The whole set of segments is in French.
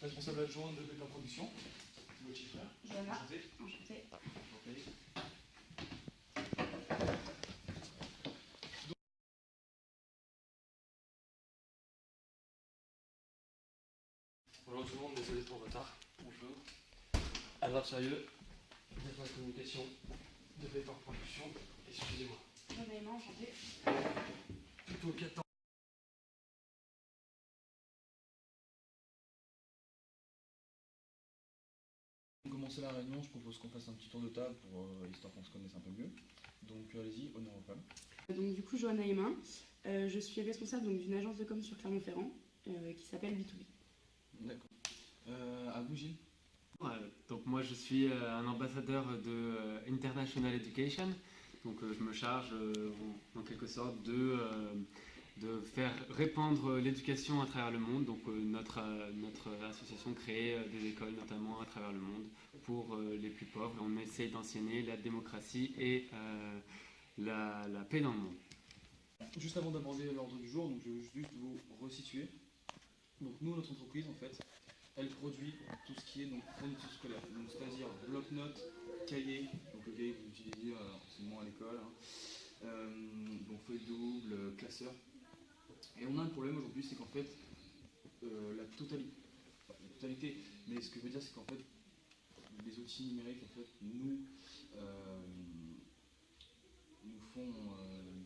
responsable adjoint de Beta Production. Votre petit frère. Johanna. Enchanté. Enchantée. Bonjour tout le monde, désolé pour le retard. Bonjour. Albert Sérieux, directeur de communication de Vapor Production. Excusez-moi. Johanna, enchantée. Plutôt 4 ans. Pour commencer la réunion, je propose qu'on fasse un petit tour de table pour histoire qu'on se connaisse un peu mieux. Donc allez-y, honneur aux femmes. Donc du coup, Johanna Aymin, je suis responsable d'une agence de com sur Clermont-Ferrand qui s'appelle B2B. D'accord. À vous, Gilles. Donc moi je suis un ambassadeur de International Education, donc je me charge en quelque sorte de faire répandre l'éducation à travers le monde. Donc notre association crée des écoles notamment à travers le monde pour les plus pauvres. On essaie d'enseigner la démocratie et la paix dans le monde. Juste avant d'aborder l'ordre du jour, donc je veux juste vous resituer. Donc nous, notre entreprise, en fait, elle produit tout ce qui est donc fourniture scolaire, donc c'est-à-dire bloc-notes, cahiers, donc le cahier que vous utilisez enseignement à l'école, donc feuille double, classeur. Et on a un problème aujourd'hui, c'est qu'en fait, la totalité, mais ce que je veux dire, c'est qu'en fait, les outils numériques, en fait, nous font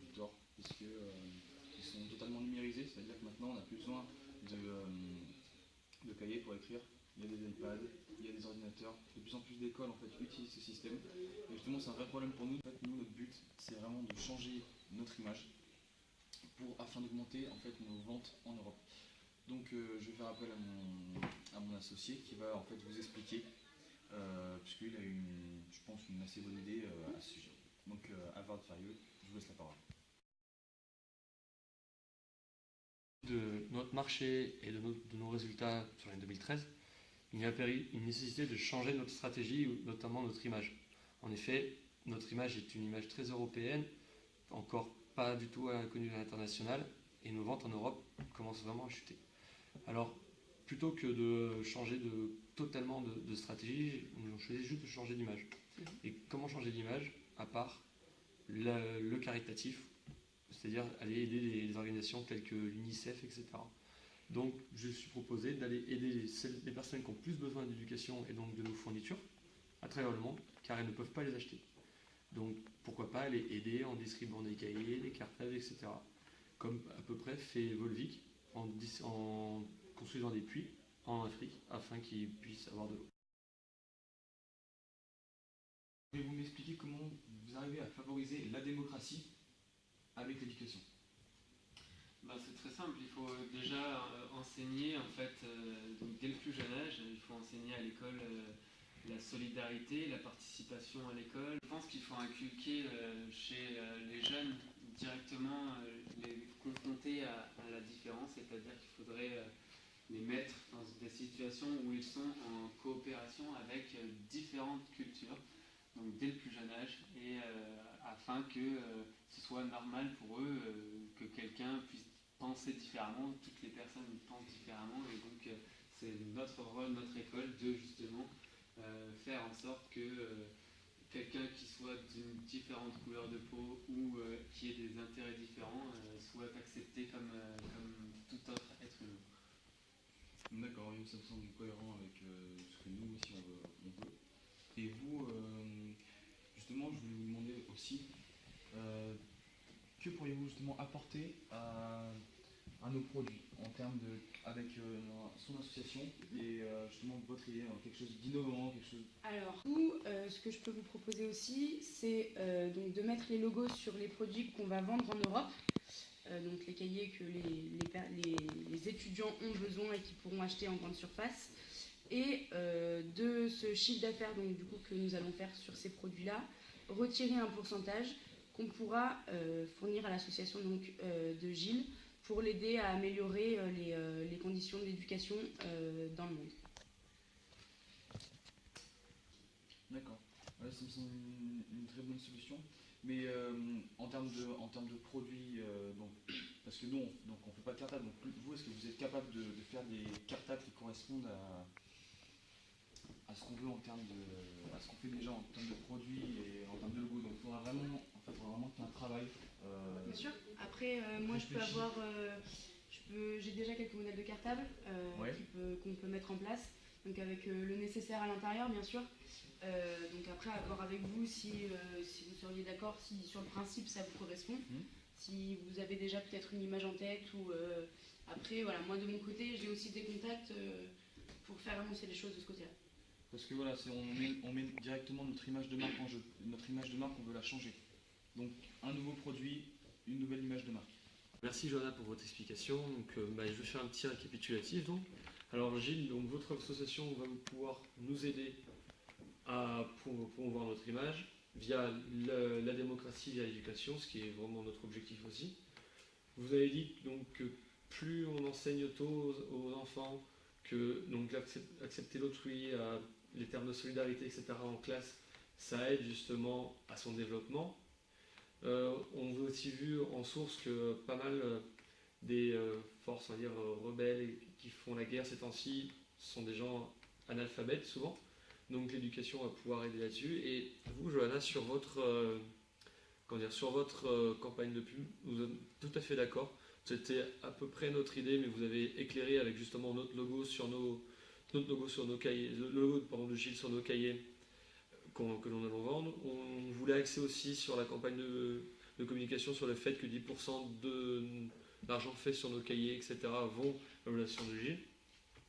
du tort, puisqu'ils sont totalement numérisés, c'est-à-dire que maintenant, on n'a plus besoin de cahiers pour écrire. Il y a des iPads, il y a des ordinateurs. De plus en plus d'écoles en fait utilisent ce système. Et justement, c'est un vrai problème pour nous. En fait, nous, notre but, c'est vraiment de changer notre image afin d'augmenter en fait nos ventes en Europe. Donc, je vais faire appel à mon associé qui va en fait vous expliquer, puisqu'il a je pense, une assez bonne idée à ce sujet. Donc, Alvaro Farieux, je vous laisse la parole. De notre marché et de nos résultats sur l'année 2013, il y a une nécessité de changer notre stratégie, notamment notre image. En effet, notre image est une image très européenne, encore pas du tout connue à l'international, et nos ventes en Europe commencent vraiment à chuter. Alors, plutôt que de changer totalement de stratégie, nous avons choisi juste de changer d'image. Et comment changer d'image, à part le caritatif, c'est-à-dire aller aider les organisations telles que l'UNICEF, etc. Donc je suis proposé d'aller aider les personnes qui ont plus besoin d'éducation et donc de nos fournitures à travers le monde, car elles ne peuvent pas les acheter. Donc pourquoi pas les aider en distribuant des cahiers, des cartables, etc. Comme à peu près fait Volvic en construisant des puits en Afrique afin qu'ils puissent avoir de l'eau. Pouvez-vous m'expliquer comment vous arrivez à favoriser la démocratie avec l'éducation? C'est très simple, il faut déjà enseigner en fait, donc dès le plus jeune âge, il faut enseigner à l'école la solidarité, la participation à l'école. Je pense qu'il faut inculquer chez les jeunes directement, les confronter à la différence, c'est-à-dire qu'il faudrait les mettre dans des situations où ils sont en coopération avec différentes cultures, donc dès le plus jeune âge, et afin que ce soit normal pour eux que quelqu'un puisse penser différemment, toutes les personnes pensent différemment, et donc c'est notre rôle, notre école, de justement faire en sorte que quelqu'un qui soit d'une différente couleur de peau ou qui ait des intérêts différents soit accepté comme tout autre être humain. D'accord, ça me semble cohérent avec ce que nous aussi on veut. Et vous, justement, je voulais vous demander aussi, que pourriez-vous justement apporter à nos produits en termes avec son association et justement votre idée, quelque chose d'innovant, quelque chose. Alors, ce que je peux vous proposer aussi, c'est donc de mettre les logos sur les produits qu'on va vendre en Europe, donc les cahiers que les étudiants ont besoin et qui pourront acheter en grande surface, et de ce chiffre d'affaires donc du coup que nous allons faire sur ces produits-là, retirer un pourcentage qu'on pourra fournir à l'association donc de Gilles pour l'aider à améliorer les conditions de l'éducation dans le monde. D'accord, ouais, ça me semble une très bonne solution. Mais en termes de produits, donc Parce que nous, donc on fait pas de cartable. Donc vous, est-ce que vous êtes capable de faire des cartables qui correspondent à ce qu'on veut en termes de, à ce qu'on fait déjà en termes de produits et en termes de logo. Donc il faudra vraiment, qu'il y ait un travail. Bien sûr. Après, moi, je peux réfléchi. avoir, j'ai déjà quelques modèles de cartables Ouais. qu'on peut mettre en place, donc avec le nécessaire à l'intérieur, bien sûr. Donc après, à voir avec vous si vous seriez d'accord, si sur le principe ça vous correspond, si vous avez déjà peut-être une image en tête ou après, voilà, moi de mon côté, j'ai aussi des contacts pour faire avancer les choses de ce côté-là. Parce que voilà, on met directement notre image de marque en jeu. Notre image de marque, on veut la changer. Donc un nouveau produit, une nouvelle image de marque. Merci Johanna pour votre explication. Donc, je vais faire un petit récapitulatif. Donc. Alors Gilles, donc, votre association va pouvoir nous aider à promouvoir notre image via la démocratie, via l'éducation, ce qui est vraiment notre objectif aussi. Vous avez dit donc, que plus on enseigne tôt aux enfants que donc, accepter l'autrui, les termes de solidarité, etc. en classe, ça aide justement à son développement. On a aussi vu en source que pas mal des forces, on va dire, rebelles qui font la guerre ces temps-ci sont des gens analphabètes souvent. Donc l'éducation va pouvoir aider là-dessus. Et vous, Johanna, sur votre, campagne de pub, nous sommes tout à fait d'accord. C'était à peu près notre idée, mais vous avez éclairé avec justement notre logo sur nos cahiers, le logo de Gilles sur nos cahiers que l'on allons vendre. On voulait axer aussi sur la campagne de communication sur le fait que 10% de l'argent fait sur nos cahiers, etc. vont à l'annulation de Gilles.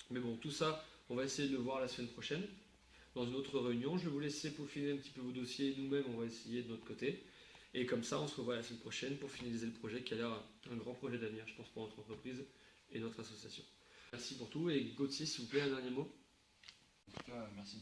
Mais bon, tout ça, on va essayer de le voir la semaine prochaine dans une autre réunion. Je vais vous laisser peaufiner un petit peu vos dossiers. Nous-mêmes, on va essayer de notre côté. Et comme ça, on se revoit la semaine prochaine pour finaliser le projet qui a l'air un grand projet d'avenir, je pense, pour notre entreprise et notre association. Merci pour tout. Et Gauthier, s'il vous plaît, un dernier mot. En tout cas, merci.